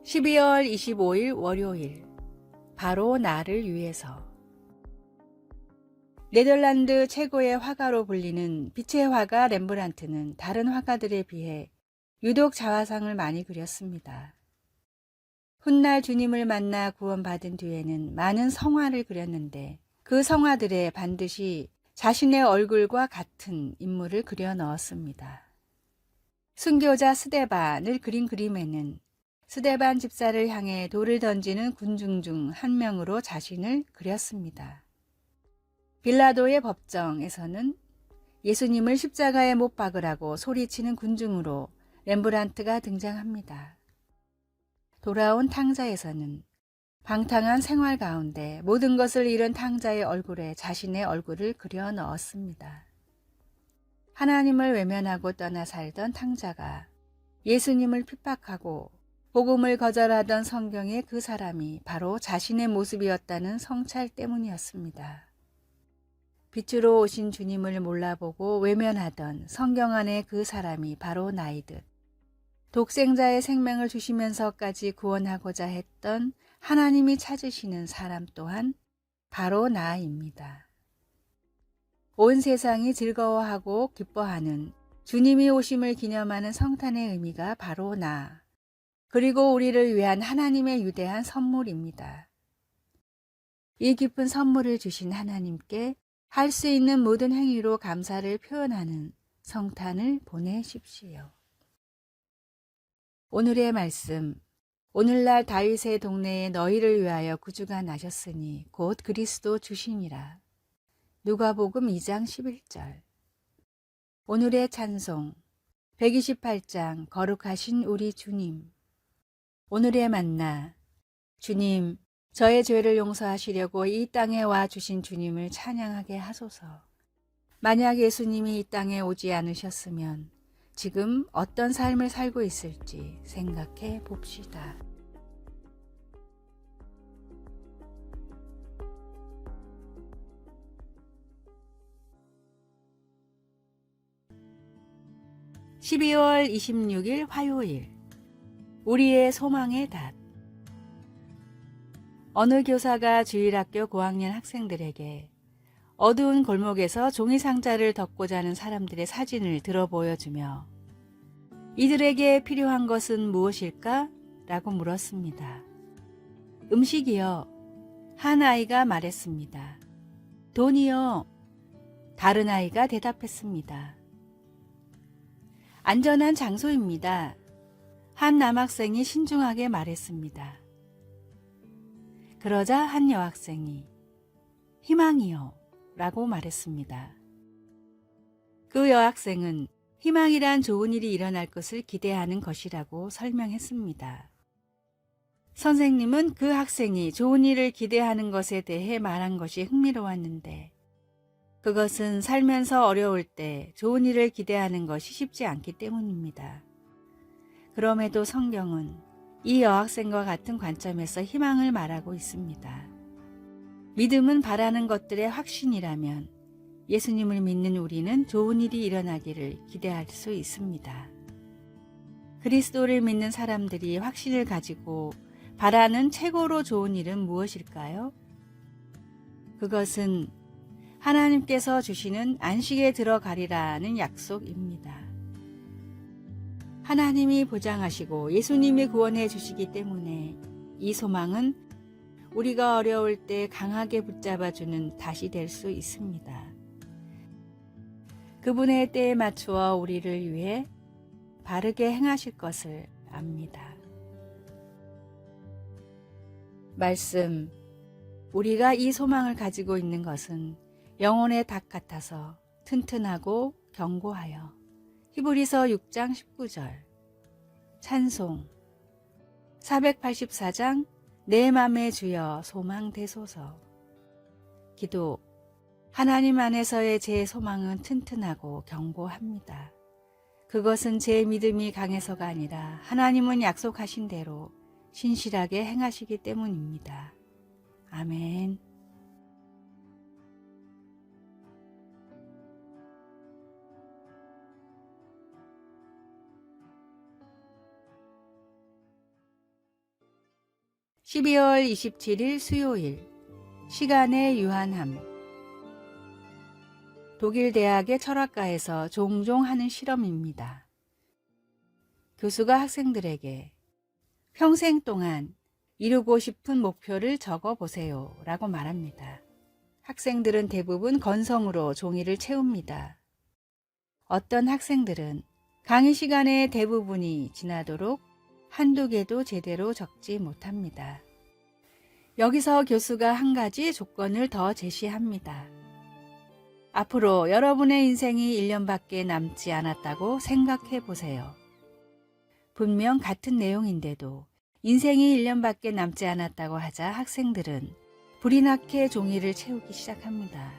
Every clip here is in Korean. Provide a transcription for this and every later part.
12월 25일 월요일, 바로 나를 위해서. 네덜란드 최고의 화가로 불리는 빛의 화가 렘브란트는 다른 화가들에 비해 유독 자화상을 많이 그렸습니다. 훗날 주님을 만나 구원받은 뒤에는 많은 성화를 그렸는데 그 성화들에 반드시 자신의 얼굴과 같은 인물을 그려 넣었습니다. 순교자 스데반을 그린 그림에는 스데반 집사를 향해 돌을 던지는 군중 중 한 명으로 자신을 그렸습니다. 빌라도의 법정에서는 예수님을 십자가에 못 박으라고 소리치는 군중으로 렘브란트가 등장합니다. 돌아온 탕자에서는 방탕한 생활 가운데 모든 것을 잃은 탕자의 얼굴에 자신의 얼굴을 그려 넣었습니다. 하나님을 외면하고 떠나 살던 탕자가 예수님을 핍박하고 복음을 거절하던 성경의 그 사람이 바로 자신의 모습이었다는 성찰 때문이었습니다. 빛으로 오신 주님을 몰라보고 외면하던 성경 안의 그 사람이 바로 나이듯 독생자의 생명을 주시면서까지 구원하고자 했던 하나님이 찾으시는 사람 또한 바로 나입니다. 온 세상이 즐거워하고 기뻐하는 주님이 오심을 기념하는 성탄의 의미가 바로 나, 그리고 우리를 위한 하나님의 위대한 선물입니다. 이 깊은 선물을 주신 하나님께 할 수 있는 모든 행위로 감사를 표현하는 성탄을 보내십시오. 오늘의 말씀, 오늘날 다윗의 동네에 너희를 위하여 구주가 나셨으니 곧 그리스도 주시니라. 누가복음 2장 11절. 오늘의 찬송, 128장 거룩하신 우리 주님. 오늘의 만나, 주님, 저의 죄를 용서하시려고 이 땅에 와 주신 주님을 찬양하게 하소서. 만약 예수님이 이 땅에 오지 않으셨으면 지금 어떤 삶을 살고 있을지 생각해 봅시다. (12월 26일) 화요일, 우리의 소망의 닷. 어느 교사가 주일학교 고학년 학생들에게 어두운 골목에서 종이 상자를 덮고 자는 사람들의 사진을 들어 보여주며 이들에게 필요한 것은 무엇일까? 라고 물었습니다. 음식이요. 한 아이가 말했습니다. 돈이요. 다른 아이가 대답했습니다. 안전한 장소입니다. 한 남학생이 신중하게 말했습니다. 그러자 한 여학생이 희망이요 라고 말했습니다. 그 여학생은 희망이란 좋은 일이 일어날 것을 기대하는 것이라고 설명했습니다. 선생님은 그 학생이 좋은 일을 기대하는 것에 대해 말한 것이 흥미로웠는데 그것은 살면서 어려울 때 좋은 일을 기대하는 것이 쉽지 않기 때문입니다. 그럼에도 성경은 이 여학생과 같은 관점에서 희망을 말하고 있습니다. 믿음은 바라는 것들의 확신이라면 예수님을 믿는 우리는 좋은 일이 일어나기를 기대할 수 있습니다. 그리스도를 믿는 사람들이 확신을 가지고 바라는 최고로 좋은 일은 무엇일까요? 그것은 하나님께서 주시는 안식에 들어가리라는 약속입니다. 하나님이 보장하시고 예수님이 구원해 주시기 때문에 이 소망은 우리가 어려울 때 강하게 붙잡아주는 닷이 될 수 있습니다. 그분의 때에 맞추어 우리를 위해 바르게 행하실 것을 압니다. 말씀, 우리가 이 소망을 가지고 있는 것은 영혼의 닭 같아서 튼튼하고 견고하여. 히브리서 6장 19절. 찬송, 484장 내 맘의 주여 소망되소서. 기도, 하나님 안에서의 제 소망은 튼튼하고 견고합니다. 그것은 제 믿음이 강해서가 아니라 하나님은 약속하신 대로 신실하게 행하시기 때문입니다. 아멘. (12월 27일) 수요일 시간의 유한함. 독일 대학의 철학과에서 종종 하는 실험입니다. 교수가 학생들에게 평생 동안 이루고 싶은 목표를 적어보세요 라고 말합니다. 학생들은 대부분 건성으로 종이를 채웁니다. 어떤 학생들은 강의 시간의 대부분이 지나도록 한두 개도 제대로 적지 못합니다. 여기서 교수가 한 가지 조건을 더 제시합니다. 앞으로 여러분의 인생이 1년밖에 남지 않았다고 생각해 보세요. 분명 같은 내용인데도 인생이 1년밖에 남지 않았다고 하자 학생들은 불이 나게 종이를 채우기 시작합니다.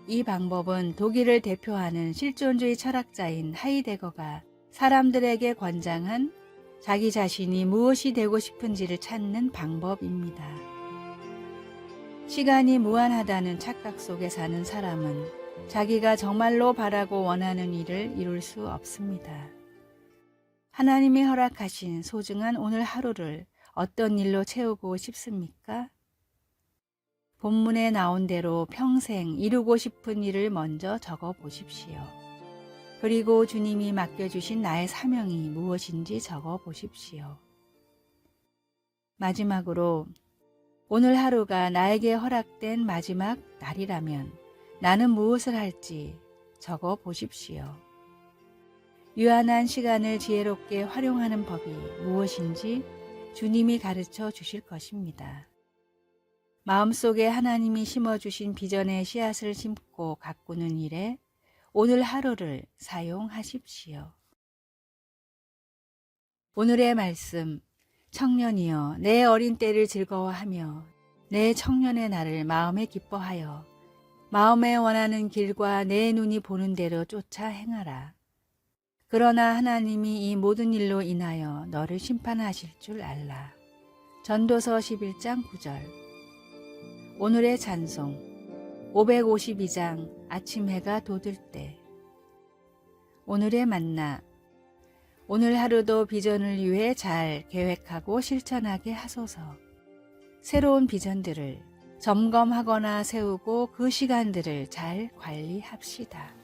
이 방법은 독일을 대표하는 실존주의 철학자인 하이데거가 사람들에게 권장한 자기 자신이 무엇이 되고 싶은지를 찾는 방법입니다. 시간이 무한하다는 착각 속에 사는 사람은 자기가 정말로 바라고 원하는 일을 이룰 수 없습니다. 하나님이 허락하신 소중한 오늘 하루를 어떤 일로 채우고 싶습니까? 본문에 나온 대로 평생 이루고 싶은 일을 먼저 적어 보십시오. 그리고 주님이 맡겨주신 나의 사명이 무엇인지 적어 보십시오. 마지막으로 오늘 하루가 나에게 허락된 마지막 날이라면 나는 무엇을 할지 적어 보십시오. 유한한 시간을 지혜롭게 활용하는 법이 무엇인지 주님이 가르쳐 주실 것입니다. 마음속에 하나님이 심어주신 비전의 씨앗을 심고 가꾸는 일에 오늘 하루를 사용하십시오. 오늘의 말씀. 청년이여 내 어린 때를 즐거워하며 내 청년의 날을 마음에 기뻐하여 마음에 원하는 길과 내 눈이 보는 대로 쫓아 행하라. 그러나 하나님이 이 모든 일로 인하여 너를 심판하실 줄 알라. 전도서 11장 9절. 오늘의 찬송 552장 아침 해가 돋을 때. 오늘의 만나. 오늘 하루도 비전을 위해 잘 계획하고 실천하게 하소서. 새로운 비전들을 점검하거나 세우고 그 시간들을 잘 관리합시다.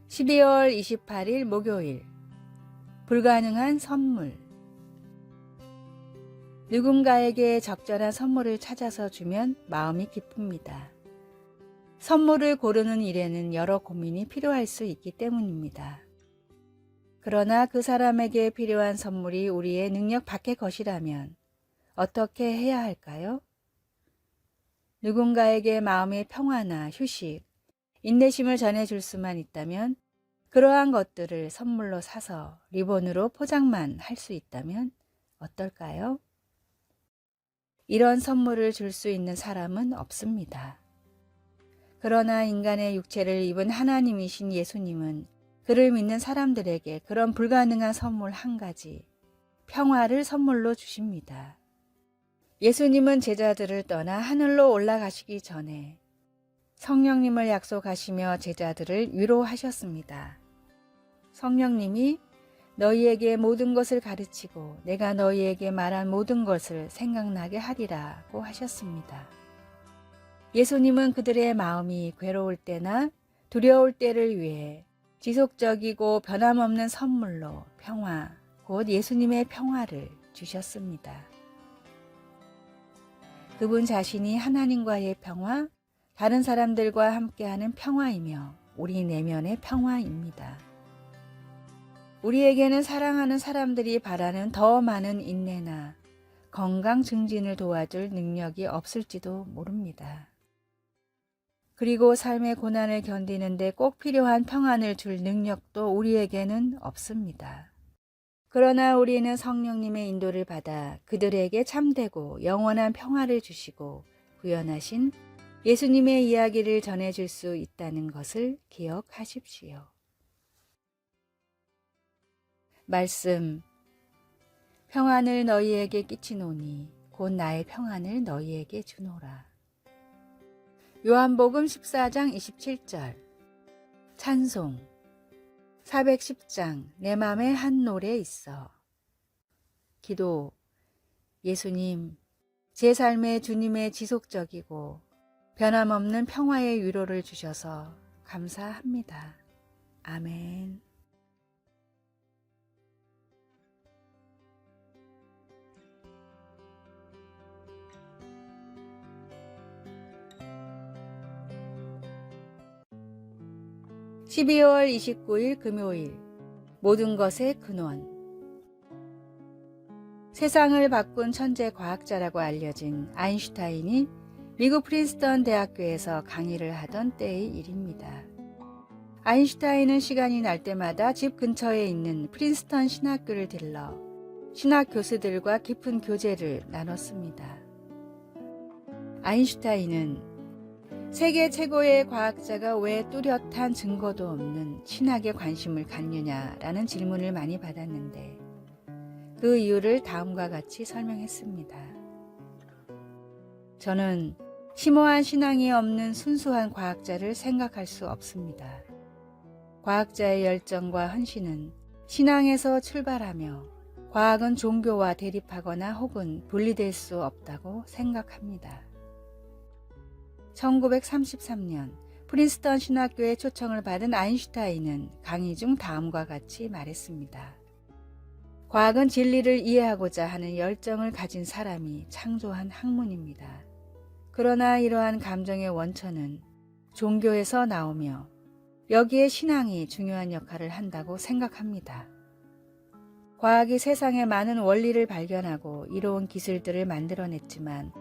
(12월 28일) 목요일. 불가능한 선물. 누군가에게 적절한 선물을 찾아서 주면 마음이 기쁩니다. 선물을 고르는 일에는 여러 고민이 필요할 수 있기 때문입니다. 그러나 그 사람에게 필요한 선물이 우리의 능력 밖의 것이라면 어떻게 해야 할까요? 누군가에게 마음의 평화나 휴식, 인내심을 전해줄 수만 있다면, 그러한 것들을 선물로 사서 리본으로 포장만 할 수 있다면 어떨까요? 이런 선물을 줄 수 있는 사람은 없습니다. 그러나 인간의 육체를 입은 하나님이신 예수님은 그를 믿는 사람들에게 그런 불가능한 선물 한 가지, 평화를 선물로 주십니다. 예수님은 제자들을 떠나 하늘로 올라가시기 전에 성령님을 약속하시며 제자들을 위로하셨습니다. 성령님이 너희에게 모든 것을 가르치고 내가 너희에게 말한 모든 것을 생각나게 하리라고 하셨습니다. 예수님은 그들의 마음이 괴로울 때나 두려울 때를 위해 지속적이고 변함없는 선물로 평화, 곧 예수님의 평화를 주셨습니다. 그분 자신이 하나님과의 평화, 다른 사람들과 함께하는 평화이며 우리 내면의 평화입니다. 우리에게는 사랑하는 사람들이 바라는 더 많은 인내나 건강 증진을 도와줄 능력이 없을지도 모릅니다. 그리고 삶의 고난을 견디는 데 꼭 필요한 평안을 줄 능력도 우리에게는 없습니다. 그러나 우리는 성령님의 인도를 받아 그들에게 참되고 영원한 평화를 주시고 구원하신 예수님의 이야기를 전해줄 수 있다는 것을 기억하십시오. 말씀. 평안을 너희에게 끼치노니 곧 나의 평안을 너희에게 주노라. 요한복음 14장 27절. 찬송. 410장 내 맘에 한 노래 있어. 기도. 예수님, 제 삶에 주님의 지속적이고 변함없는 평화의 위로를 주셔서 감사합니다. 아멘. (12월 29일) 금요일. 모든 것의 근원. 세상을 바꾼 천재 과학자라고 알려진 아인슈타인이 미국 프린스턴 대학교에서 강의를 하던 때의 일입니다. 아인슈타인은 시간이 날 때마다 집 근처에 있는 프린스턴 신학교를 들러 신학 교수들과 깊은 교제를 나눴습니다. 아인슈타인은 세계 최고의 과학자가 왜 뚜렷한 증거도 없는 신학에 관심을 갖느냐라는 질문을 많이 받았는데 그 이유를 다음과 같이 설명했습니다. 저는 심오한 신앙이 없는 순수한 과학자를 생각할 수 없습니다. 과학자의 열정과 헌신은 신앙에서 출발하며 과학은 종교와 대립하거나 혹은 분리될 수 없다고 생각합니다. 1933년 프린스턴 신학교에 초청을 받은 아인슈타인은 강의 중 다음과 같이 말했습니다. 과학은 진리를 이해하고자 하는 열정을 가진 사람이 창조한 학문입니다. 그러나 이러한 감정의 원천은 종교에서 나오며 여기에 신앙이 중요한 역할을 한다고 생각합니다. 과학이 세상에 많은 원리를 발견하고 이로운 기술들을 만들어냈지만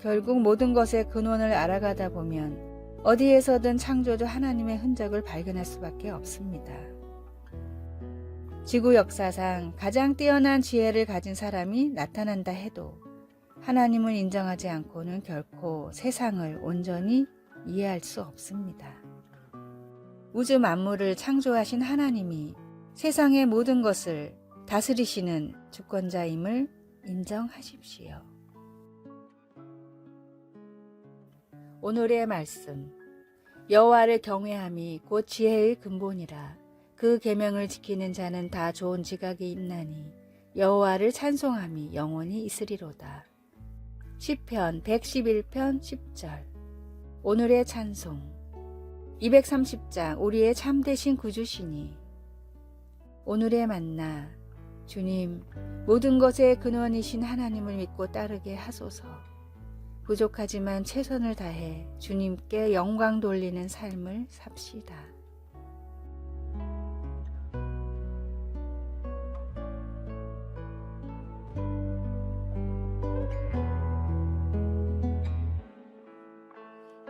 결국 모든 것의 근원을 알아가다 보면 어디에서든 창조주 하나님의 흔적을 발견할 수밖에 없습니다. 지구 역사상 가장 뛰어난 지혜를 가진 사람이 나타난다 해도 하나님을 인정하지 않고는 결코 세상을 온전히 이해할 수 없습니다. 우주 만물을 창조하신 하나님이 세상의 모든 것을 다스리시는 주권자임을 인정하십시오. 오늘의 말씀. 여호와를 경외함이 곧 지혜의 근본이라. 그 계명을 지키는 자는 다 좋은 지각이 있나니 여호와를 찬송함이 영원히 있으리로다. 시편 111편 10절. 오늘의 찬송. 230장 우리의 참되신 구주시니. 오늘의 만나. 주님, 모든 것의 근원이신 하나님을 믿고 따르게 하소서. 부족하지만 최선을 다해 주님께 영광 돌리는 삶을 삽시다.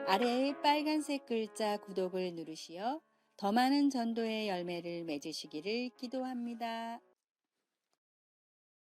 아래의 빨간색 글자 구독을 누르시어 더 많은 전도의 열매를 맺으시기를 기도합니다.